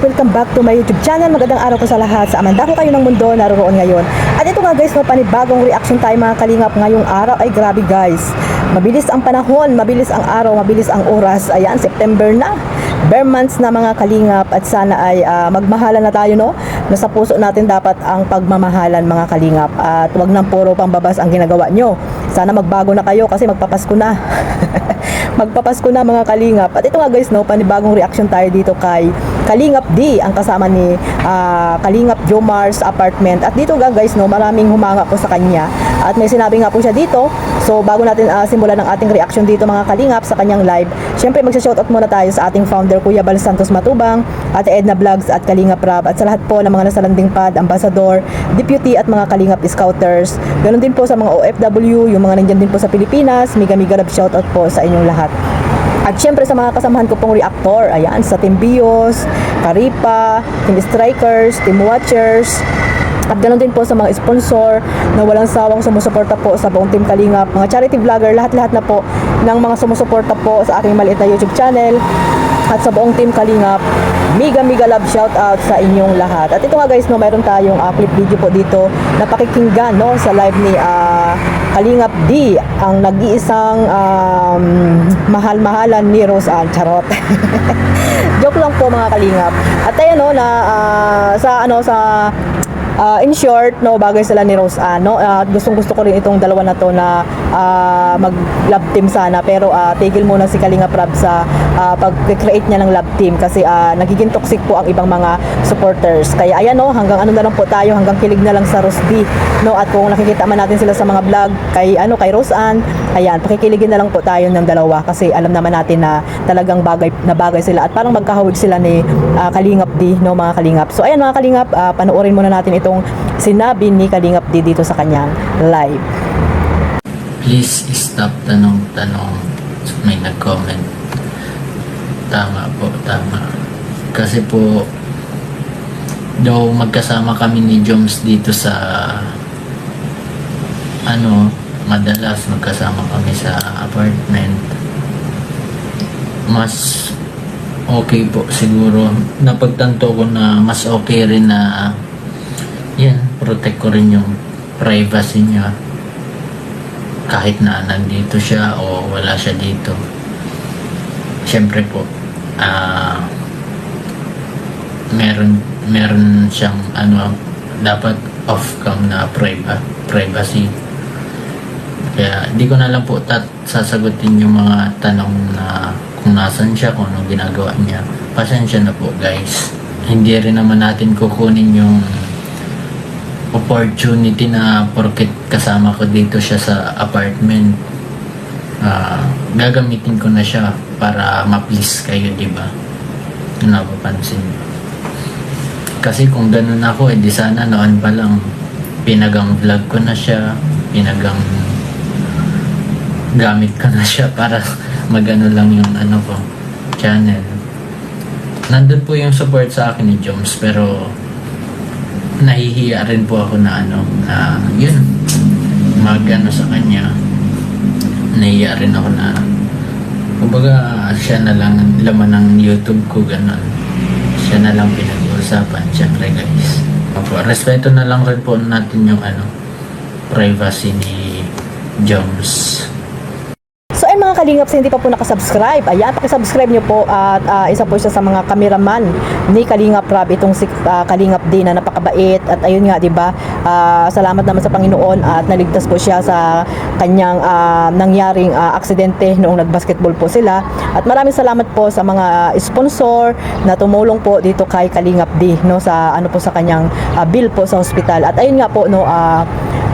welcome back to my YouTube channel. Magandang araw po sa lahat. Sa amanda ko kayo ng mundo, naroroon ngayon. At ito nga guys, no, panibagong reaction tayo mga kalingap. Ngayong araw ay grabe guys. Mabilis ang panahon, mabilis ang araw, mabilis ang oras. Ayan, September na. Bare months na mga kalingap at sana ay magmahalan na tayo, no? Nasa puso natin dapat ang pagmamahalan mga kalingap. At wag nang puro pambabas ang ginagawa nyo. Sana magbago na kayo kasi magpapasko na. Magpapasko na mga kalingap. At ito nga guys, no, panibagong reaction tayo dito kay Kalingap D, ang kasama ni Kalingap Jomar sa apartment. At dito nga guys, no, maraming humanga po sa kanya. At may sinabi nga po siya dito. So bago natin simulan ang ating reaction dito mga kalingap sa kanyang live, syempre magsa-shoutout muna tayo sa ating founder Kuya Bal Santos Matubang, Ate Edna Vlogs at Kalingap Rab, at sa lahat po ng mga nasa landing pad, ambassador, deputy at mga kalingap scouters. Ganon din po sa mga OFW, yung mga nandyan din po sa Pilipinas. Miga love shoutout po sa inyong lahat. At syempre sa mga kasamahan ko pong reactor, ayan, sa Team Bios, Karipa, Team Strikers, Team Watchers, at ganoon din po sa mga sponsor na walang sawang sumusuporta po sa buong Team Kalingap, mga charity vlogger, lahat-lahat na po ng mga sumusuporta po sa aking maliit na YouTube channel at sa buong Team Kalingap. Miga love shout out sa inyong lahat. At ito nga guys, no, mayroon tayong clip video po dito na pakikinggan, no, sa live ni Kalingap D, ang nag-iisang mahal-mahalan ni Rose Ann. Charot. Joke lang po mga kalingap. At ayan, no, na sa in short, no, bagay sila ni Rose Ann, no. Gustong-gusto ko rin itong dalawa na to na mag-love team sana, pero tigil muna si Kalingap Rab sa pag-create niya ng love team kasi nagiging toxic po ang ibang mga supporters. Kaya ayan, no, hanggang ano na lang po tayo, hanggang kilig na lang sa Rose D, no. At kung nakikita man natin sila sa mga vlog kay Rose Ann, ayan, pakikiligin na lang po tayo ng dalawa kasi alam naman natin na talagang bagay sila at parang magkahawig sila ni Kalingap D, no, mga kalingap. So ayan mga kalingap, panoorin muna natin itong sinabi ni Kalingap D dito sa kanyang live. Please stop tanong-tanong. May nag-comment. Tama po, tama. Kasi po daw magkasama kami ni Joms dito sa madalas magkasama kami sa apartment. Mas okay po siguro. Napagtanto ko na mas okay rin na protect ko rin yung privacy niya kahit na nandito siya o wala siya dito. Siyempre po meron siyang dapat off-cam na privacy. Kaya di ko na lang po sasagutin yung mga tanong na kung nasan siya, kung anong ginagawa niya. Pasensya na po guys. Hindi rin naman natin kukunin yung opportunity na porket kasama ko dito siya sa apartment, gagamitin ko na siya para ma-please kayo, diba? Napapansin. Kasi kung ganun ako, di sana noon pa lang pinagang vlog ko na siya, pinagang gamit ko na siya para magano lang yung ko channel. Nandun po yung support sa akin ni Joms, pero nahihiya rin po ako na sa kanya. Nahihiya rin ako na kumbaga siya na lang laman ng YouTube ko, ganon. Siya na lang pinag-uusapan. Siyempre guys, respeto na lang rin po natin yung privacy ni Joms. So ay mga kalingap, sa hindi pa po nakasubscribe, ayan, pakisubscribe nyo po. At isa po siya sa mga cameraman ni Kalingap Rab, itong si Kalingap D na napakabait. At ayun nga, diba, salamat naman sa Panginoon at naligtas po siya sa kanyang nangyaring aksidente noong nagbasketball po sila. At maraming salamat po sa mga sponsor na tumulong po dito kay Kalingap D, no, sa po sa kanyang bill po sa hospital. At ayun nga po, no,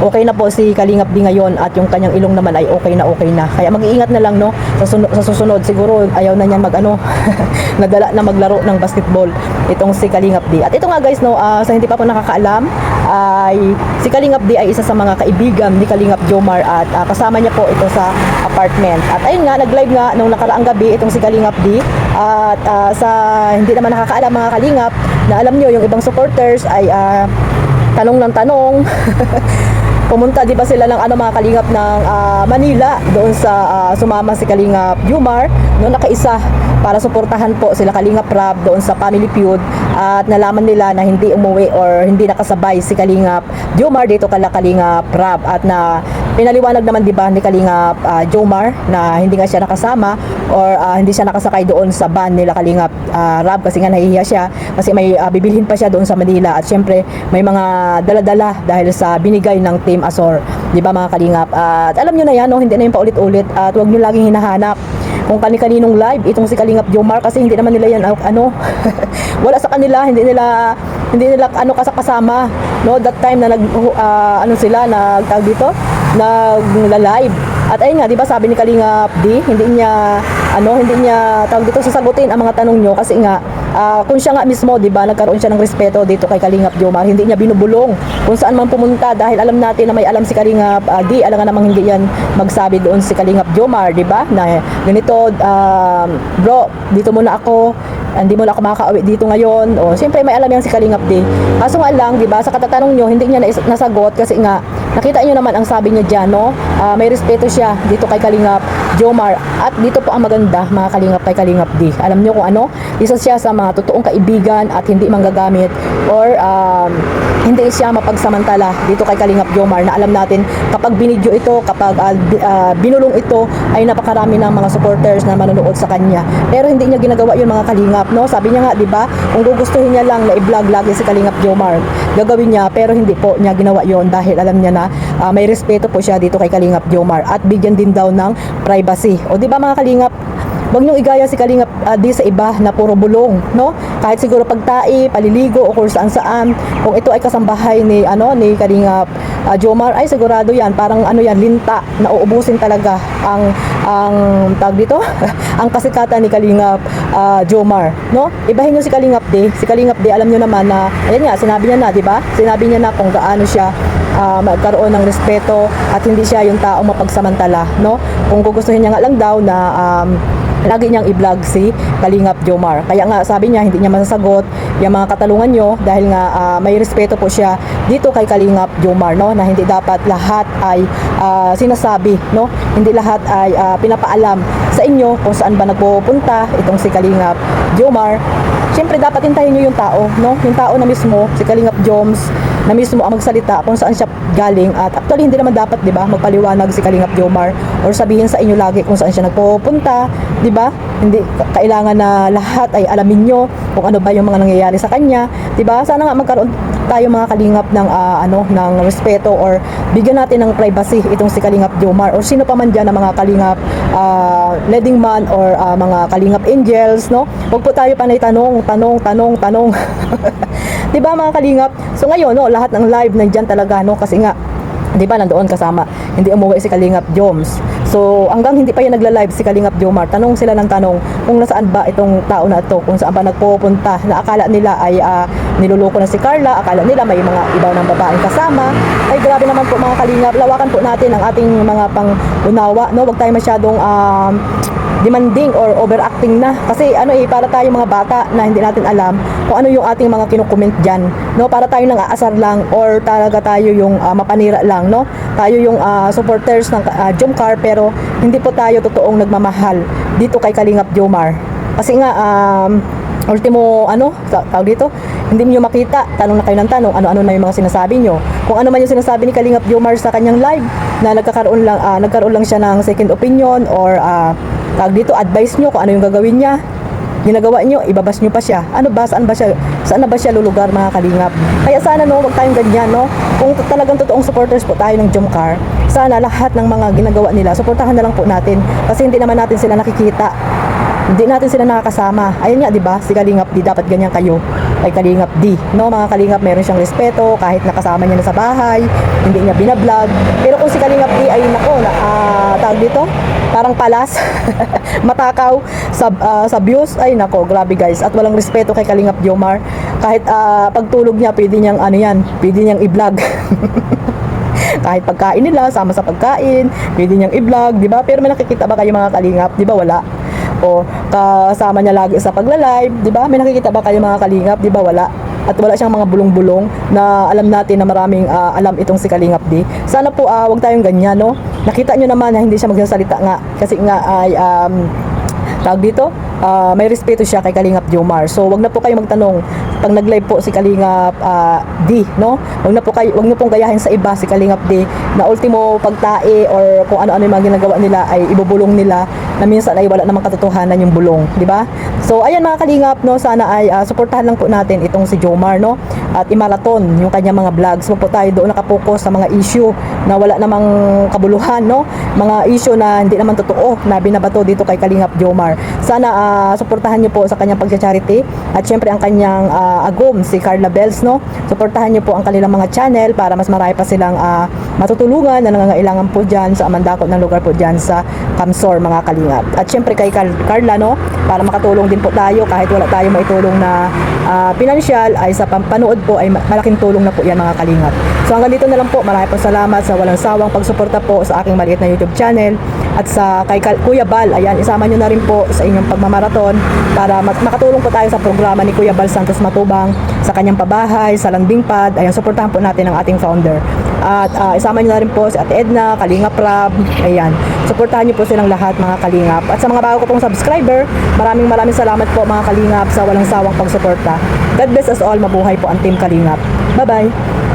okay na po si Kalingap D ngayon at yung kanyang ilong naman ay okay na. Kaya mag-iingat na lang, no, sa susunod. Siguro ayaw na niyan nadala na maglaro ng basketball itong si Kalingap D. At ito nga guys, no, sa hindi pa po nakakaalam, ay si Kalingap D ay isa sa mga kaibigan ni Kalingap Jomar at kasama niya po ito sa apartment. At ayun nga, nag-live nga nung nakaraang gabi itong si Kalingap D. At sa hindi naman nakakaalam mga kalingap, na alam nyo yung ibang supporters ay tanong ng tanong pumunta, di ba sila ng ano mga kalingap ng Manila, doon sa sumama si Kalingap Jomar, no, nakaisa para suportahan po sila Kalingap Rab doon sa Family Feud, at nalaman nila na hindi umuwi or hindi nakasabay si Kalingap Jomar dito kala Kalingap Rab, at na pinaliwanag naman di ba ni Kalingap Jomar na hindi nga siya nakasama or hindi siya nakasakay doon sa van nila Kalingap Rab kasi nga nahihiya siya kasi may bibilhin pa siya doon sa Manila, at syempre may mga dala-dala dahil sa binigay ng Team Azor, di ba mga Kalingap? At alam nyo na yan, no? Hindi na yung paulit-ulit, at huwag nyo laging hinahanap kung kani-kaninong live itong si Kalingap Jomar kasi hindi naman nila yan ano wala sa kanila, hindi nila ano kasama, no, that time na ano sila nagtag dito nagla-live. At ayun nga, di ba sabi ni Kalingap D, hindi niya tawag dito sasagutin ang mga tanong nyo kasi nga kung siya nga mismo, di ba, nagkaroon siya ng respeto dito kay Kalingap Jomar, hindi niya binubulong kung saan man pumunta dahil alam natin na may alam si Kalingap D, alam nga namang hindi yan magsabi doon si Kalingap Jomar, di ba, na ganito, bro, dito muna ako, hindi mo na ako makaka-uwi dito ngayon. O, siyempre may alam yan si Kalingap D. Kaso nga lang, di ba, sa katatanong nyo, hindi niya nasagot kasi nga, nakita nyo naman ang sabi niya dyan, no? May respeto siya dito kay Kalingap Jomar. At dito po ang maganda, mga Kalingap, kay Kalingap D. Alam nyo kung ano? Isa siya sa mga totoong kaibigan at hindi manggagamit or hindi siya mapagsamantala dito kay Kalingap Jomar na alam natin kapag binidyo ito, kapag binulong ito, ay napakarami ng mga supporters na manonood sa kanya. Pero hindi niya ginagawa yun mga Kalingap, no? Sabi niya nga, di ba, kung gugustuhin niya lang na i-vlog lagi si Kalingap Jomar, gagawin niya, pero hindi po niya ginawa yun dahil alam niya na may respeto po siya dito kay Kalingap Jomar at bigyan din daw ng privacy. O di ba mga Kalingap, huwag niyong igaya si Kalingap di sa iba na puro bulong, no? Kahit siguro pagtai, paliligo o kung saan-saan, kung ito ay kasambahay ni Kalingap Jomar, ay sigurado yan, parang yan, linta na uubusin talaga ang tawag dito, ang kasikatan ni Kalingap Jomar, no? Ibahin niyo si Kalingap D. Si Kalingap D, alam niyo naman na, ayan nga, sinabi niya na, di ba? Sinabi niya na kung gaano siya magkaroon ng respeto at hindi siya yung taong mapagsamantala, no? Kung gugustuhin niya nga lang daw na lagi niyang i-vlog si Kalingap Jomar. Kaya nga sabi niya hindi niya masasagot yung mga katalungan nyo dahil nga may respeto po siya dito kay Kalingap Jomar, no? Na hindi dapat lahat ay sinasabi, no? Hindi lahat ay pinapaalam sa inyo kung saan ba nagpupunta itong si Kalingap Jomar. Siyempre dapat hintayin nyo yung tao, no? Yung tao na mismo, si Kalingap Joms na mismo ang magsalita kung saan siya galing. At actually hindi naman dapat, di ba, magpaliwanag si Kalingap Jomar or sabihin sa inyo lagi kung saan siya nagpupunta, di ba? Hindi kailangan na lahat ay alamin nyo kung ano ba yung mga nangyayari sa kanya, di ba? Sana nga magkaroon tayo mga Kalingap ng ng respeto or bigyan natin ng privacy itong si Kalingap Jomar or sino pa man diyan ng mga Kalingap leading man or mga Kalingap angels, no? Huwag po tayo panay tanong. Di ba mga Kalingap? So ngayon, no, lahat ng live nandiyan talaga, no? Kasi nga, di ba, nandoon kasama, hindi umuwi si Kalingap Joms. So hanggang hindi pa yan nagla-live si Kalingap Jomar, tanong sila ng tanong kung nasaan ba itong tao na ito, kung saan ba nagpupunta, na akala nila ay niluloko na si Carla, akala nila may mga iba ng babaeng kasama. Ay grabe naman po mga Kalingap, lawakan po natin ang ating mga pang-unawa, no? Huwag tayo masyadong demanding or overacting na kasi para tayo mga bata na hindi natin alam kung ano yung ating mga kinukomment dyan, no? Para tayo nang aasar lang or talaga tayo yung mapanira lang, no? Tayo yung supporters ng Jomcar pero hindi po tayo totoong nagmamahal dito kay Kalingap Jomar kasi nga ultimo tawag dito, hindi niyo makita, tanong na kayo ng tanong, ano-ano na yung mga sinasabi niyo. Kung ano man yung sinasabi ni Kalingap Jomar sa kanyang live na nagkaroon lang siya ng second opinion or tawag dito, advice niyo kung ano yung gagawin niya, ginagawa niyo, ibabas niyo pa siya. Saan na ba siya lulugar mga Kalingap? Kaya sana, no, wag tayong ganyan, no? Kung talagang totoong supporters po tayo ng Jomcar, sana lahat ng mga ginagawa nila, suportahan na lang po natin kasi hindi naman natin sila nakikita. Hindi natin sila nakakasama. Ayun nga, di ba? Si Kalingap D, dapat ganyan kayo kay Kalingap D, no? Mga Kalingap, meron siyang respeto kahit nakasama niya na sa bahay, hindi niya binablog. Pero kung si Kalingap D ay tawag dito, parang palas, matakaw sa views, ay nako, grabe guys. At walang respeto kay Kalingap Jomar. Kahit pagtulog niya, pwede niyang pwede niyang i-vlog. Kahit pagkain nila, sama sa pagkain, pwede niyang i-vlog, di ba? Pero may nakikita ba kayo mga Kalingap? Di ba wala? O kasama niya lagi sa pagla-live, di ba? May nakikita ba kayo mga Kalingap? Di ba wala? at wala siyang mga bulong-bulong na alam natin na maraming alam itong si Kalingap D. Sana po wag tayong ganyan, no? Nakita nyo naman na hindi siya magsasalita nga kasi nga ay tawag dito, may respeto siya kay Kalingap Jomar. So wag na po kayo magtanong pag nag-live po si Kalingap D, no? Wag niyo pong gayahin sa iba si Kalingap D na ultimo pagtae or kung ano-ano yung mga ginagawa nila ay ibubulong nila na minsan ay wala namang katotohanan yung bulong, di ba? So ayan mga Kalingap, no, sana ay suportahan lang po natin itong si Jomar, no? At i-marathon yung kanyang mga vlogs. Wag po tayo doon nakapokus sa mga issue na wala namang kabuluhan, no? Mga issue na hindi naman totoo na binabato dito kay Kalingap Jomar. Sana suportahan niyo po sa kanyang pag-charity at syempre ang kanyang agum si Carla Bells, no? Suportahan niyo po ang kanilang mga channel para mas marami pa silang matutulungan na nangangailangan po diyan sa amandakot ng lugar po diyan sa Kamsor, mga Kalingap. At syempre kay Carla, no, para makatulong din po tayo kahit wala tayong maitulong na pinansyal ay sa pampanood po ay malaking tulong na po yan, mga Kalingap. So hanggang dito na lang po. Maraming po salamat sa walang sawang pagsuporta po sa aking maliit na YouTube channel at sa kay Kuya Bal. Ayan, isama nyo na rin po sa inyong pagmamaraton para makatulong po tayo sa programa ni Kuya Bal Santos Matubang sa kanyang pabahay, sa landing pad. Ayan, suportahan po natin ang ating founder. At isama nyo na rin po si Ate Edna, Kalingap Rab. Ayan, suportahan nyo po silang lahat, mga Kalingap. At sa mga bago ko pong subscriber, maraming salamat po, mga Kalingap, sa walang sawang pagsuporta. God bless us all. Mabuhay po ang Team Kalingap. Bye-bye!